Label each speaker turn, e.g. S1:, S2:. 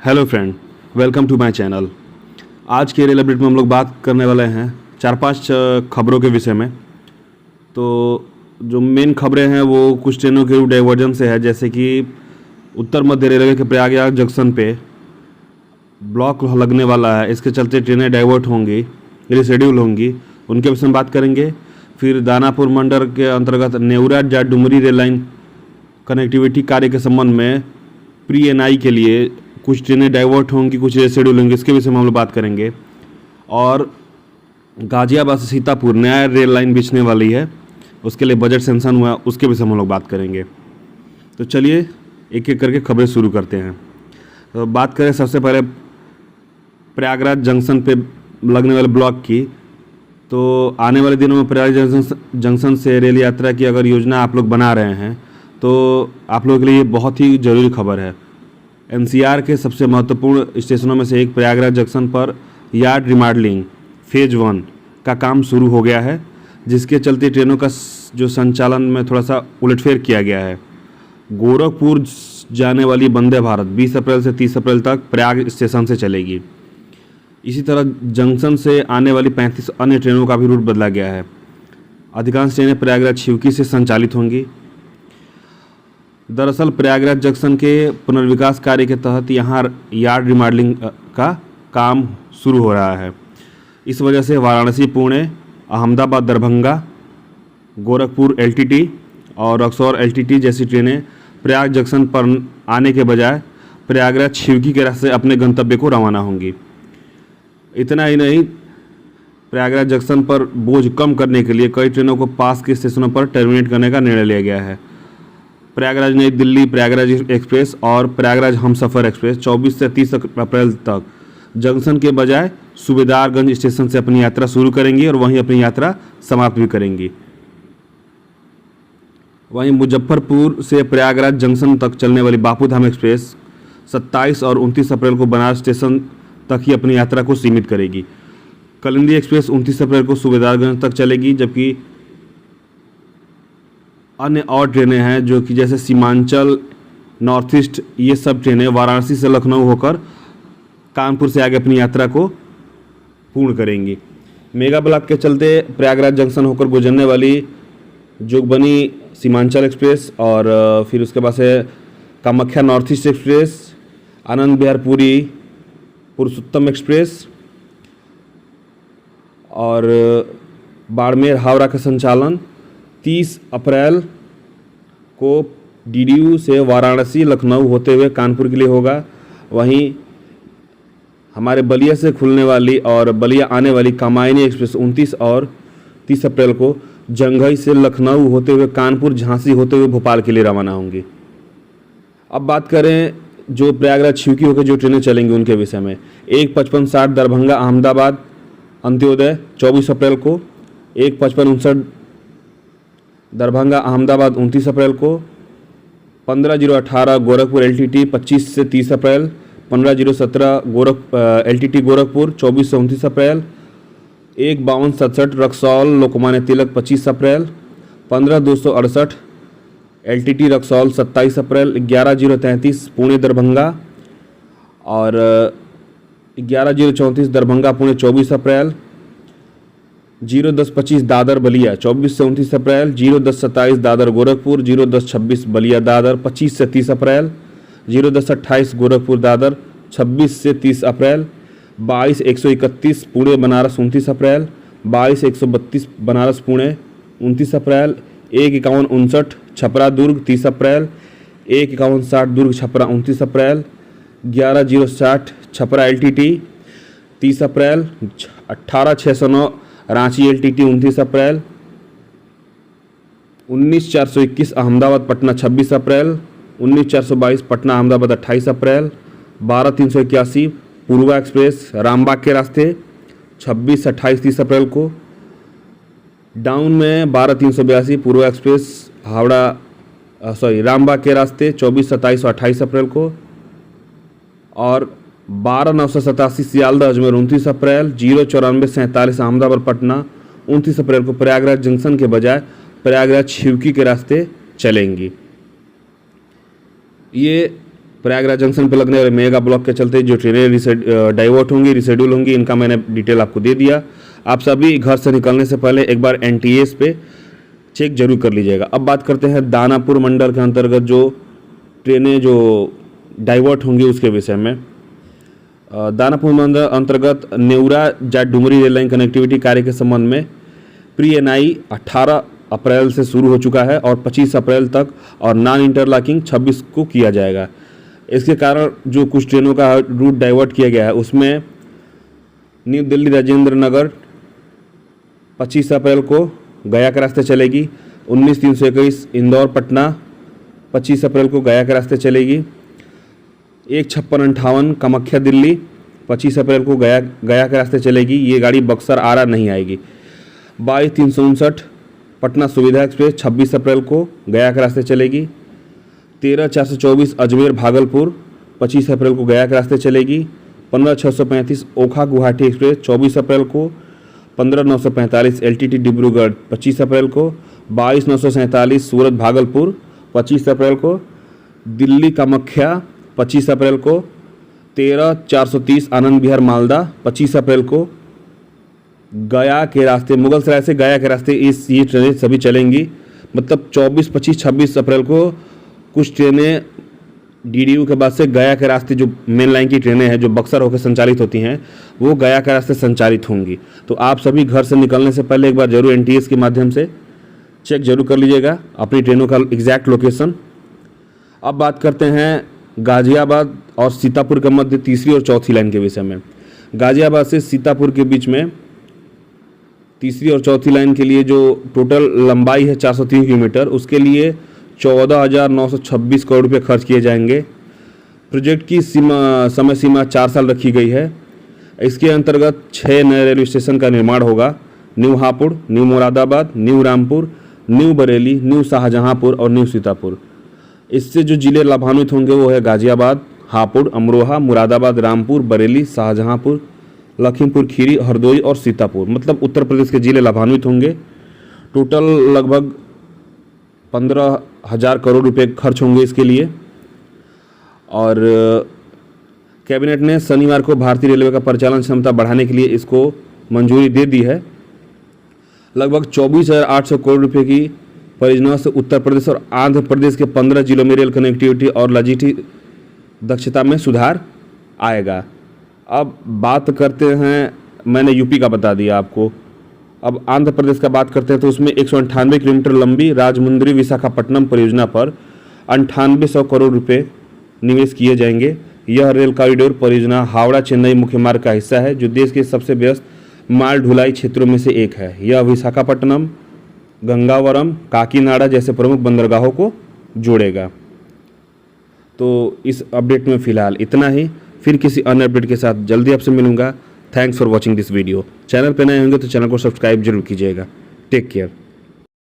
S1: Hello friend, welcome to my channel. आज के rail update में हम लोग बात करने वाले हैं 4-5 खबरों के विषय में। तो जो मेन खबरें हैं वो कुछ ट्रेनों के रूट डाइवर्जन से है, जैसे कि उत्तर मध्य रेलवे के प्रयागराज जंक्शन पे ब्लॉक लगने वाला है। इसके चलते ट्रेनें डाइवर्ट होंगी, रिशेड्यूल होंगी, उनके विषय में बात करेंगे। फिर दानापुर मंडल के अंतर्गत Newra Dumri rail line connectivity कार्य के संबंध में प्री एनआई के लिए कुछ ट्रेनें डाइवर्ट होंगी, कुछ रिशेड्यूल होंगी, इसके विषय में हम लोग बात करेंगे। और गाजियाबाद से सीतापुर नया रेल लाइन बिछने वाली है, उसके लिए बजट सेंक्शन हुआ, उसके विषय में हम लोग बात करेंगे। तो चलिए एक एक करके खबरें शुरू करते हैं। तो बात करें सबसे पहले प्रयागराज जंक्शन पे लगने वाले ब्लॉक की। तो आने वाले दिनों में प्रयागराज जंक्शन से रेल यात्रा की अगर योजना आप लोग बना रहे हैं तो आप लोगों के लिए बहुत ही ज़रूरी खबर है। एनसीआर के सबसे महत्वपूर्ण स्टेशनों में से एक प्रयागराज जंक्शन पर यार्ड रिमॉडलिंग फेज 1 का काम शुरू हो गया है, जिसके चलते ट्रेनों का जो संचालन में थोड़ा सा उलटफेर किया गया है। गोरखपुर जाने वाली वंदे भारत 20 अप्रैल से 30 अप्रैल तक प्रयाग स्टेशन से चलेगी। इसी तरह जंक्शन से आने वाली 35 अन्य ट्रेनों का भी रूट बदला गया है। अधिकांश ट्रेनें प्रयागराज शिवकी से संचालित होंगी। दरअसल प्रयागराज जंक्शन के पुनर्विकास कार्य के तहत यहाँ यार्ड रिमॉडलिंग का काम शुरू हो रहा है। इस वजह से वाराणसी पुणे, अहमदाबाद दरभंगा, गोरखपुर एलटीटी और रक्सौल एलटीटी जैसी ट्रेनें प्रयाग जंक्शन पर आने के बजाय प्रयागराज शिवकी के रास्ते अपने गंतव्य को रवाना होंगी। इतना ही नहीं, प्रयागराज जंक्शन पर बोझ कम करने के लिए कई ट्रेनों को पास के स्टेशनों पर टर्मिनेट करने का निर्णय लिया गया है। प्रयागराज नई दिल्ली प्रयागराज एक्सप्रेस और प्रयागराज हमसफ़र एक्सप्रेस 24 से 30 अप्रैल तक जंक्शन के बजाय सूबेदारगंज स्टेशन से अपनी यात्रा शुरू करेंगी और वहीं अपनी यात्रा समाप्त भी करेंगी। वहीं मुजफ्फरपुर से प्रयागराज जंक्शन तक चलने वाली बापूधाम एक्सप्रेस 27 और 29 अप्रैल को बनारस स्टेशन तक ही अपनी यात्रा को सीमित करेगी। कलिंदी एक्सप्रेस 29 अप्रैल को सूबेदारगंज तक चलेगी, जबकि अन्य और ट्रेनें हैं जो कि जैसे सीमांचल, नॉर्थ ईस्ट, ये सब ट्रेनें वाराणसी से लखनऊ होकर कानपुर से आगे अपनी यात्रा को पूर्ण करेंगी। मेगा ब्लॉक के चलते प्रयागराज जंक्शन होकर गुजरने वाली जोगबनी सीमांचल एक्सप्रेस और फिर उसके बाद से Kamakhya north east express, Anand Vihar Puri पुरुषोत्तम एक्सप्रेस और बाड़मेर हावड़ा का संचालन 30 अप्रैल को डीडीयू से वाराणसी लखनऊ होते हुए कानपुर के लिए होगा। वहीं हमारे बलिया से खुलने वाली और बलिया आने वाली कामायनी एक्सप्रेस 29 और 30 अप्रैल को जंघई से लखनऊ होते हुए कानपुर, झांसी होते हुए भोपाल के लिए रवाना होंगी। अब बात करें जो प्रयागराज शिवकी होकर जो ट्रेनें चलेंगी उनके विषय में। 1:55-60 दरभंगा अहमदाबाद अंत्योदय 24 अप्रैल को, 1:55-59 दरभंगा अहमदाबाद 29 अप्रैल को, 15:018 गोरखपुर एलटीटी 25 से 30 अप्रैल, 15:017 एलटीटी गोरखपुर 24 से 29 अप्रैल, 1:52-67 रक्सौल लोकमान्य तिलक 25 अप्रैल, 15:268 एलटीटी रक्सौल 27 अप्रैल, 11:033 पुणे दरभंगा और 11:034 दरभंगा पुणे 24 अप्रैल, 0:10-25 दादर बलिया 24 से 29 अप्रैल, 0:10-27 दादर गोरखपुर, 0:10-26 बलिया दादर 25 से 30 अप्रैल, 0:10-28 गोरखपुर दादर 26 से 30 अप्रैल, 22:131 पुणे बनारस 29 अप्रैल, 22:132 बनारस पुणे 29 अप्रैल, 1:51-59 छपरा दुर्ग 30 अप्रैल, 1:51-60 दुर्ग छपरा 29 अप्रैल, 11:060 छपरा एलटीटी 30 अप्रैल, 18:609 रांची एलटीटी 29 अप्रैल, 19:421 अहमदाबाद पटना 26 अप्रैल, 19:422 पटना अहमदाबाद 28 अप्रैल, 12:381 पूर्वा एक्सप्रेस रामबाग के रास्ते 26, 28, 30 अप्रैल को। डाउन में 12:382 पूर्वा एक्सप्रेस रामबाग के रास्ते 24, 27 और 28 अप्रैल को। और 12:987 सियालदह अजमेर 29 अप्रैल, 0:94-47 अहमदाबाद पटना 29 अप्रैल को प्रयागराज जंक्शन के बजाय प्रयागराज शिवकी के रास्ते चलेंगी। ये प्रयागराज जंक्शन पर लगने वाले मेगा ब्लॉक के चलते जो ट्रेनें डाइवर्ट होंगी, रिशेड्यूल होंगी, इनका मैंने डिटेल आपको दे दिया। आप सभी घर से निकलने से पहले एक बार NTS पे चेक जरूर कर लीजिएगा। अब बात करते हैं दानापुर मंडल के अंतर्गत जो ट्रेनें जो डाइवर्ट होंगी उसके विषय में। दानापुर मंडल अंतर्गत नेवरा जाट डुमरी रेल लाइन कनेक्टिविटी कार्य के संबंध में प्री NI 18 अप्रैल से शुरू हो चुका है और 25 अप्रैल तक, और नॉन इंटरलॉकिंग 26 को किया जाएगा। इसके कारण जो कुछ ट्रेनों का रूट डाइवर्ट किया गया है उसमें न्यू दिल्ली राजेंद्र नगर 25 अप्रैल को गया के रास्ते चलेगी, 19-321 इंदौर पटना 25 अप्रैल को गया के रास्ते चलेगी, 15658 कामाख्या दिल्ली 25 अप्रैल को गया के रास्ते चलेगी। ये गाड़ी बक्सर आरा नहीं आएगी। 22-359 पटना सुविधा एक्सप्रेस 26 अप्रैल को गया के रास्ते चलेगी। 13-424 अजमेर भागलपुर 25 अप्रैल को गया के रास्ते चलेगी। 15-635 ओखा गुवाहाटी एक्सप्रेस 24 अप्रैल को। 15-945 LTT डिब्रूगढ़ 25 अप्रैल को। 22-947 सूरत भागलपुर 25 अप्रैल को। दिल्ली कामाख्या 25 अप्रैल को। 13-430 आनंद विहार मालदा 25 अप्रैल को। गया के रास्ते मुगलसराय से गया के रास्ते ये ट्रेनें सभी चलेंगी। मतलब 24, 25, 26 अप्रैल को कुछ ट्रेनें DDU के बाद से गया के रास्ते जो मेन लाइन की ट्रेनें हैं जो बक्सर होकर संचालित होती हैं वो गया के रास्ते संचालित होंगी। तो आप सभी घर से निकलने से पहले एक बार जरूर NTS के माध्यम से चेक जरूर कर लीजिएगा अपनी ट्रेनों का एग्जैक्ट लोकेशन। अब बात करते हैं गाजियाबाद और सीतापुर के मध्य तीसरी और चौथी लाइन के विषय में। गाजियाबाद से सीतापुर के बीच में तीसरी और चौथी लाइन के लिए जो टोटल लंबाई है 403 किलोमीटर, उसके लिए 14,926 करोड़ रुपये खर्च किए जाएंगे। प्रोजेक्ट की समय सीमा 4 साल रखी गई है। इसके अंतर्गत 6 नए रेलवे स्टेशन का निर्माण होगा। New Hapur, new Moradabad, new Rampur, new Bareilly, new Shahjahanpur और न्यू सीतापुर। इससे जो जिले लाभान्वित होंगे वो है गाजियाबाद, हापुड़, अमरोहा, मुरादाबाद, रामपुर, बरेली, शाहजहांपुर, लखीमपुर खीरी, हरदोई और सीतापुर। मतलब उत्तर प्रदेश के जिले लाभान्वित होंगे। टोटल लगभग 15,000 करोड़ रुपए खर्च होंगे इसके लिए। और कैबिनेट ने शनिवार को भारतीय रेलवे का परिचालन क्षमता बढ़ाने के लिए इसको मंजूरी दे दी है। लगभग 24,800 करोड़ रुपए की परियोजना से उत्तर प्रदेश और आंध्र प्रदेश के 15 जिलों में रेल कनेक्टिविटी और लॉजिस्टिक दक्षता में सुधार आएगा। अब बात करते हैं, मैंने यूपी का बता दिया आपको। अब आंध्र प्रदेश का बात करते हैं तो उसमें 198 किलोमीटर लंबी राजमुंद्री विशाखापट्टनम परियोजना पर 9800 करोड़ रुपए निवेश किए जाएंगे। यह रेल कॉरिडोर परियोजना हावड़ा चेन्नई मुख्य मार्ग का हिस्सा है जो देश के सबसे व्यस्त माल ढुलाई क्षेत्रों में से एक है। यह विशाखापट्टनम, गंगावरम, काकीनाडा जैसे प्रमुख बंदरगाहों को जोड़ेगा। तो इस अपडेट में फ़िलहाल इतना ही। फिर किसी अन्य अपडेट के साथ जल्दी आपसे मिलूंगा। Thanks for watching this video. Channel पर नए होंगे तो चैनल को सब्सक्राइब जरूर कीजिएगा। Take care.